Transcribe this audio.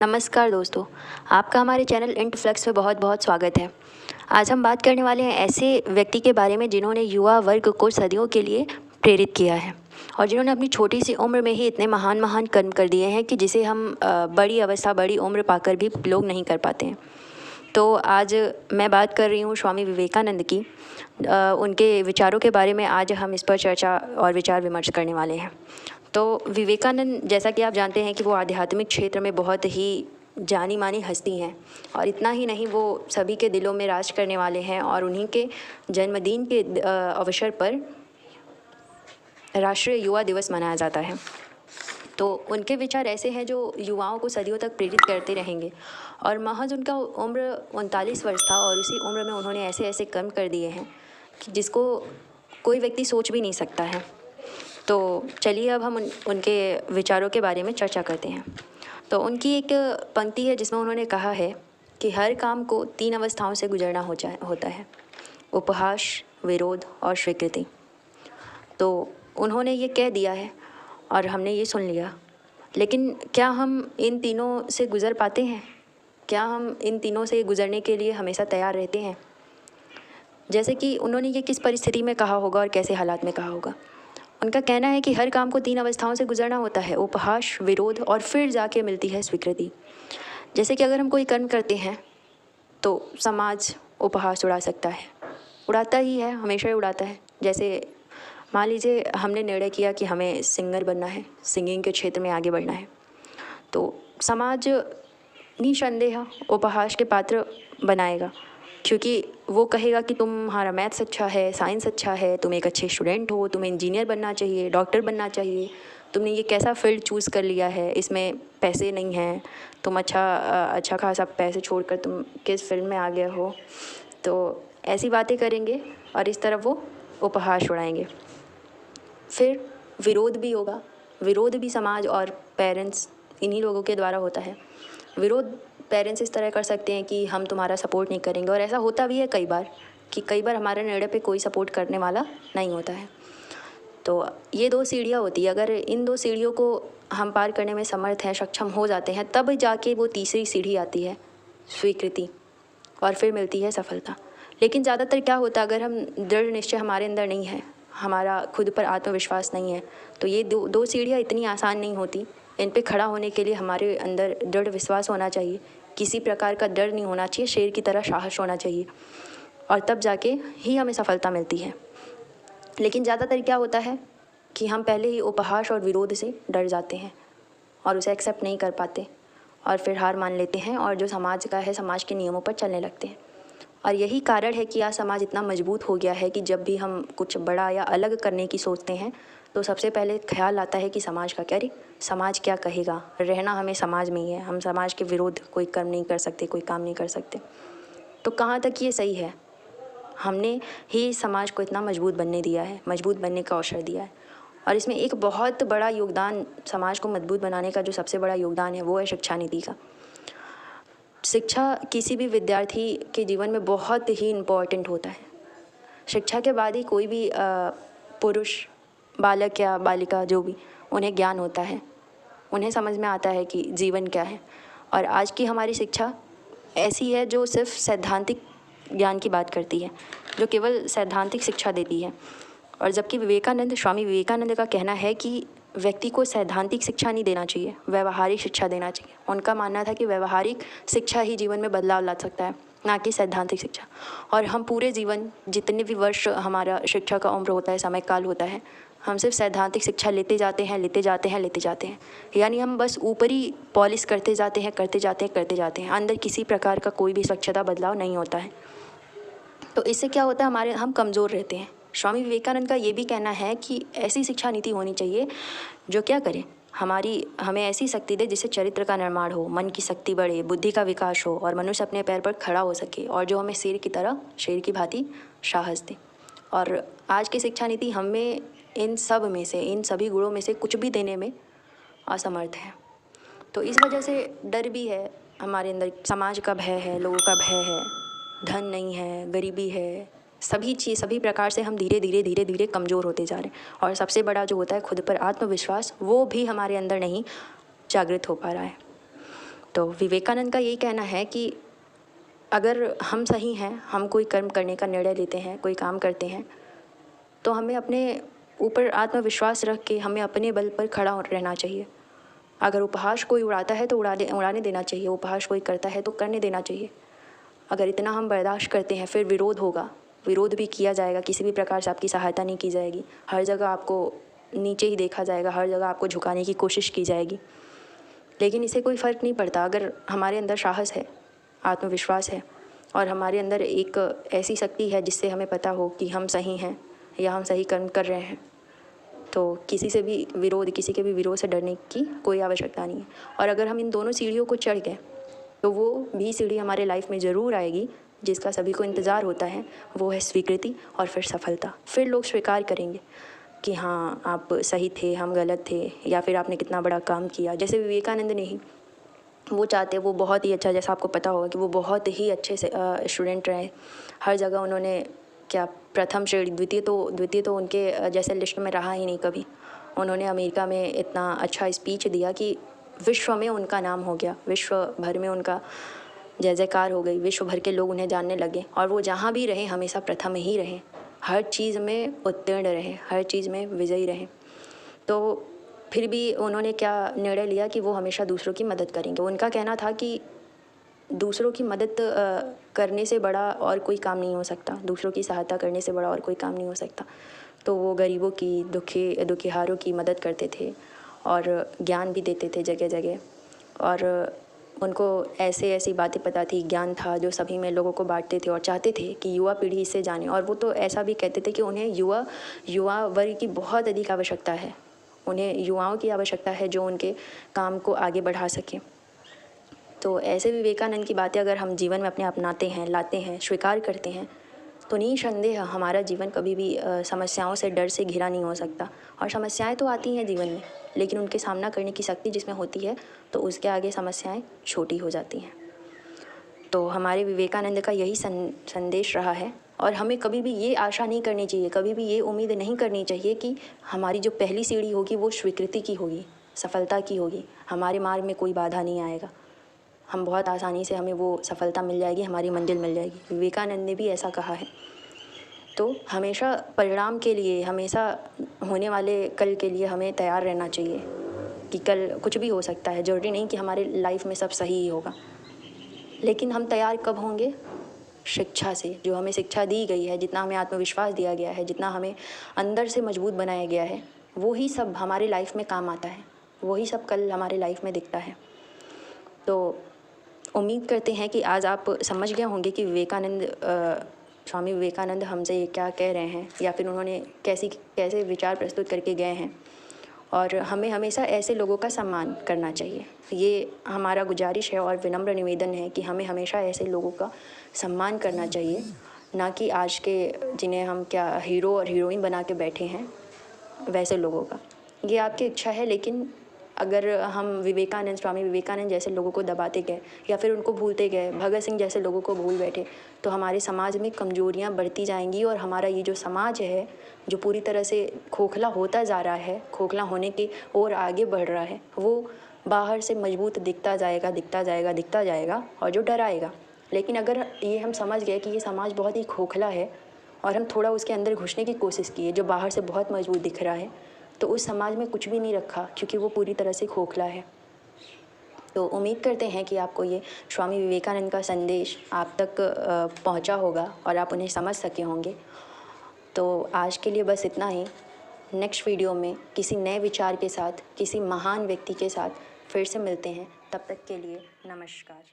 नमस्कार दोस्तों, आपका हमारे चैनल इंटफ्लक्स में बहुत बहुत स्वागत है। आज हम बात करने वाले हैं ऐसे व्यक्ति के बारे में जिन्होंने युवा वर्ग को सदियों के लिए प्रेरित किया है और जिन्होंने अपनी छोटी सी उम्र में ही इतने महान महान कर्म कर दिए हैं कि जिसे हम बड़ी अवस्था बड़ी उम्र पाकर भी लोग नहीं कर पाते हैं। तो आज मैं बात कर रही हूँ स्वामी विवेकानंद की। उनके विचारों के बारे में आज हम इस पर चर्चा और विचार विमर्श करने वाले हैं। तो विवेकानंद, जैसा कि आप जानते हैं कि वो आध्यात्मिक क्षेत्र में बहुत ही जानी मानी हस्ती हैं और इतना ही नहीं, वो सभी के दिलों में राज करने वाले हैं और उन्हीं के जन्मदिन के अवसर पर राष्ट्रीय युवा दिवस मनाया जाता है। तो उनके विचार ऐसे हैं जो युवाओं को सदियों तक प्रेरित करते रहेंगे और महज उनका उम्र 39 वर्ष था और उसी उम्र में उन्होंने ऐसे ऐसे कर्म कर दिए हैं कि जिसको कोई व्यक्ति सोच भी नहीं सकता है। तो चलिए अब हम उनके विचारों के बारे में चर्चा करते हैं। तो उनकी एक पंक्ति है जिसमें उन्होंने कहा है कि हर काम को 3 अवस्थाओं से गुजरना होता है: उपहास, विरोध और स्वीकृति। तो उन्होंने ये कह दिया है और हमने ये सुन लिया, लेकिन क्या हम इन तीनों से गुज़र पाते हैं? क्या हम इन तीनों से गुज़रने के लिए हमेशा तैयार रहते हैं? जैसे कि उन्होंने ये किस परिस्थिति में कहा होगा और कैसे हालात में कहा होगा। उनका कहना है कि हर काम को 3 अवस्थाओं से गुजरना होता है: उपहास, विरोध और फिर जाके मिलती है स्वीकृति। जैसे कि अगर हम कोई कर्म करते हैं तो समाज उपहास उड़ा सकता है, उड़ाता ही है, हमेशा ही उड़ाता है। जैसे मान लीजिए हमने निर्णय किया कि हमें सिंगर बनना है, सिंगिंग के क्षेत्र में आगे बढ़ना है, तो समाज निसंदेह उपहास के पात्र बनाएगा, क्योंकि वो कहेगा कि तुम्हारा मैथ्स अच्छा है, साइंस अच्छा है, तुम एक अच्छे स्टूडेंट हो, तुम्हें इंजीनियर बनना चाहिए, डॉक्टर बनना चाहिए, तुमने ये कैसा फील्ड चूज़ कर लिया है, इसमें पैसे नहीं हैं, तुम अच्छा खासा पैसे छोड़कर तुम किस फील्ड में आ गए हो। तो ऐसी बातें करेंगे और इस तरफ वो उपहास उड़ाएंगे। फिर विरोध भी होगा। विरोध भी समाज और पेरेंट्स, इन्हीं लोगों के द्वारा होता है। विरोध पेरेंट्स इस तरह कर सकते हैं कि हम तुम्हारा सपोर्ट नहीं करेंगे, और ऐसा होता भी है कई बार कि कई बार हमारे निर्णय पे कोई सपोर्ट करने वाला नहीं होता है। तो ये 2 सीढ़ियाँ होती है। अगर इन 2 सीढ़ियों को हम पार करने में समर्थ हैं, सक्षम हो जाते हैं, तब जाके वो तीसरी सीढ़ी आती है, स्वीकृति, और फिर मिलती है सफलता। लेकिन ज़्यादातर क्या होता है, अगर हम दृढ़ निश्चय हमारे अंदर नहीं है, हमारा खुद पर आत्मविश्वास नहीं है, तो ये दो सीढ़ियाँ इतनी आसान नहीं होती। इन पे खड़ा होने के लिए हमारे अंदर दृढ़ विश्वास होना चाहिए, किसी प्रकार का डर नहीं होना चाहिए, शेर की तरह साहस होना चाहिए, और तब जाके ही हमें सफलता मिलती है। लेकिन ज़्यादातर क्या होता है कि हम पहले ही उपहास और विरोध से डर जाते हैं और उसे एक्सेप्ट नहीं कर पाते और फिर हार मान लेते हैं और जो समाज का है, समाज के नियमों पर चलने लगते हैं। और यही कारण है कि आज समाज इतना मजबूत हो गया है कि जब भी हम कुछ बड़ा या अलग करने की सोचते हैं तो सबसे पहले ख्याल आता है कि समाज का क्या, समाज क्या कहेगा। रहना हमें समाज में ही है, हम समाज के विरोध कोई कर्म नहीं कर सकते, कोई काम नहीं कर सकते। तो कहाँ तक ये सही है? हमने ही समाज को इतना मजबूत बनने दिया है, मजबूत बनने का अवसर दिया है। और इसमें एक बहुत बड़ा योगदान, समाज को मजबूत बनाने का जो सबसे बड़ा योगदान है, वो है शिक्षा नीति का। शिक्षा किसी भी विद्यार्थी के जीवन में बहुत ही इम्पोर्टेंट होता है। शिक्षा के बाद ही कोई भी पुरुष, बालक या बालिका, जो भी, उन्हें ज्ञान होता है, उन्हें समझ में आता है कि जीवन क्या है। और आज की हमारी शिक्षा ऐसी है जो सिर्फ सैद्धांतिक ज्ञान की बात करती है, जो केवल सैद्धांतिक शिक्षा देती है। और जबकि स्वामी विवेकानंद का कहना है कि व्यक्ति को सैद्धांतिक शिक्षा नहीं देना चाहिए, व्यवहारिक शिक्षा देना चाहिए। उनका मानना था कि व्यवहारिक शिक्षा ही जीवन में बदलाव ला सकता है, ना कि सैद्धांतिक शिक्षा। और हम पूरे जीवन, जितने भी वर्ष हमारा शिक्षा का उम्र होता है, समय काल होता है, हम सिर्फ सैद्धांतिक शिक्षा लेते जाते हैं। यानी हम बस ऊपरी पॉलिश करते जाते हैं, अंदर किसी प्रकार का कोई भी स्वच्छता बदलाव नहीं होता है। तो इससे क्या होता है, हम कमज़ोर रहते हैं। स्वामी विवेकानंद का ये भी कहना है कि ऐसी शिक्षा नीति होनी चाहिए जो क्या करे, हमें ऐसी शक्ति दे जिससे चरित्र का निर्माण हो, मन की शक्ति बढ़े, बुद्धि का विकास हो और मनुष्य अपने पैर पर खड़ा हो सके, और जो हमें शेर की भांति साहस दे। और आज की शिक्षा नीति हमें इन सभी गुणों में से कुछ भी देने में असमर्थ है। तो इस वजह से डर भी है हमारे अंदर, समाज का भय है, लोगों का भय है, धन नहीं है, गरीबी है, सभी प्रकार से हम धीरे धीरे कमज़ोर होते जा रहे हैं। और सबसे बड़ा जो होता है खुद पर आत्मविश्वास, वो भी हमारे अंदर नहीं जागृत हो पा रहा है। तो विवेकानंद का यही कहना है कि अगर हम सही हैं, हम कोई कर्म करने का निर्णय लेते हैं, कोई काम करते हैं, तो हमें अपने ऊपर आत्मविश्वास रख के हमें अपने बल पर खड़ा रहना चाहिए। अगर उपहास कोई उड़ाता है तो उड़ाने देना चाहिए, उपहास कोई करता है तो करने देना चाहिए। अगर इतना हम बर्दाश्त करते हैं, फिर विरोध होगा, विरोध भी किया जाएगा, किसी भी प्रकार से आपकी सहायता नहीं की जाएगी, हर जगह आपको नीचे ही देखा जाएगा, हर जगह आपको झुकाने की कोशिश की जाएगी। लेकिन इससे कोई फ़र्क नहीं पड़ता अगर हमारे अंदर साहस है, आत्मविश्वास है और हमारे अंदर एक ऐसी शक्ति है जिससे हमें पता हो कि हम सही हैं या हम सही कर्म कर रहे हैं, तो किसी के भी विरोध से डरने की कोई आवश्यकता नहीं है। और अगर हम इन दोनों सीढ़ियों को चढ़ गए तो वो भी सीढ़ी हमारे लाइफ में ज़रूर आएगी जिसका सभी को इंतज़ार होता है, वो है स्वीकृति और फिर सफलता। फिर लोग स्वीकार करेंगे कि हाँ, आप सही थे, हम गलत थे, या फिर आपने कितना बड़ा काम किया। जैसे विवेकानंद ने ही, वो चाहते, वो बहुत ही अच्छा, जैसा आपको पता होगा कि वो बहुत ही अच्छे से स्टूडेंट रहे, हर जगह उन्होंने क्या प्रथम श्रेणी, द्वितीय तो उनके जैसे लिस्ट में रहा ही नहीं कभी। उन्होंने अमेरिका में इतना अच्छा स्पीच दिया कि विश्व में उनका नाम हो गया, विश्व भर में उनका जय जयकार हो गई, विश्व भर के लोग उन्हें जानने लगे और वो जहाँ भी रहे हमेशा प्रथम ही रहे, हर चीज़ में उत्तीर्ण रहे, हर चीज़ में विजयी रहे। तो फिर भी उन्होंने क्या निर्णय लिया कि वो हमेशा दूसरों की मदद करेंगे। उनका कहना था कि दूसरों की मदद करने से बड़ा और कोई काम नहीं हो सकता, दूसरों की सहायता करने से बड़ा और कोई काम नहीं हो सकता। तो वो गरीबों की, दुखिहारों की मदद करते थे और ज्ञान भी देते थे जगह जगह, और उनको ऐसी बातें पता थी, ज्ञान था जो सभी में लोगों को बांटते थे और चाहते थे कि युवा पीढ़ी इससे जाने। और वो तो ऐसा भी कहते थे कि उन्हें युवा वर्ग की बहुत अधिक आवश्यकता है, उन्हें युवाओं की आवश्यकता है जो उनके काम को आगे बढ़ा सकें। तो ऐसे विवेकानंद की बातें अगर हम जीवन में अपने अपनाते हैं, लाते हैं, स्वीकार करते हैं, तो निसंदेह हमारा जीवन कभी भी समस्याओं से, डर से घिरा नहीं हो सकता। और समस्याएं तो आती हैं जीवन में, लेकिन उनके सामना करने की शक्ति जिसमें होती है तो उसके आगे समस्याएं छोटी हो जाती हैं। तो हमारे विवेकानंद का यही संदेश रहा है। और हमें कभी भी ये आशा नहीं करनी चाहिए, कभी भी ये उम्मीद नहीं करनी चाहिए कि हमारी जो पहली सीढ़ी होगी वो स्वीकृति की होगी, सफलता की होगी, हमारे मार्ग में कोई बाधा नहीं आएगा, हम बहुत आसानी से, हमें वो सफलता मिल जाएगी, हमारी मंजिल मिल जाएगी। विवेकानंद ने भी ऐसा कहा है। तो हमेशा परिणाम के लिए, हमेशा होने वाले कल के लिए हमें तैयार रहना चाहिए कि कल कुछ भी हो सकता है, ज़रूरी नहीं कि हमारे लाइफ में सब सही ही होगा। लेकिन हम तैयार कब होंगे? शिक्षा से, जो हमें शिक्षा दी गई है, जितना हमें आत्मविश्वास दिया गया है, जितना हमें अंदर से मजबूत बनाया गया है, वो ही सब हमारे लाइफ में काम आता है, वही सब कल हमारे लाइफ में दिखता है। तो उम्मीद करते हैं कि आज आप समझ गए होंगे कि स्वामी विवेकानंद हमसे ये क्या कह रहे हैं, या फिर उन्होंने कैसे विचार प्रस्तुत करके गए हैं। और हमें हमेशा ऐसे लोगों का सम्मान करना चाहिए, ये हमारा गुजारिश है और विनम्र निवेदन है कि हमें हमेशा ऐसे लोगों का सम्मान करना चाहिए, ना कि आज के जिन्हें हम क्या हीरो और हीरोइन बना के बैठे हैं वैसे लोगों का। ये आपकी इच्छा है, लेकिन अगर हम स्वामी विवेकानंद जैसे लोगों को दबाते गए या फिर उनको भूलते गए, भगत सिंह जैसे लोगों को भूल बैठे, तो हमारे समाज में कमजोरियां बढ़ती जाएंगी और हमारा ये जो समाज है, जो पूरी तरह से खोखला होता जा रहा है, खोखला होने की ओर आगे बढ़ रहा है, वो बाहर से मजबूत दिखता जाएगा और जो डराएगा। लेकिन अगर ये हम समझ गए कि ये समाज बहुत ही खोखला है और हम थोड़ा उसके अंदर घुसने की कोशिश किए, जो बाहर से बहुत मजबूत दिख रहा है, तो उस समाज में कुछ भी नहीं रखा, क्योंकि वो पूरी तरह से खोखला है। तो उम्मीद करते हैं कि आपको ये स्वामी विवेकानंद का संदेश आप तक पहुंचा होगा और आप उन्हें समझ सके होंगे। तो आज के लिए बस इतना ही। नेक्स्ट वीडियो में किसी नए विचार के साथ, किसी महान व्यक्ति के साथ फिर से मिलते हैं। तब तक के लिए नमस्कार।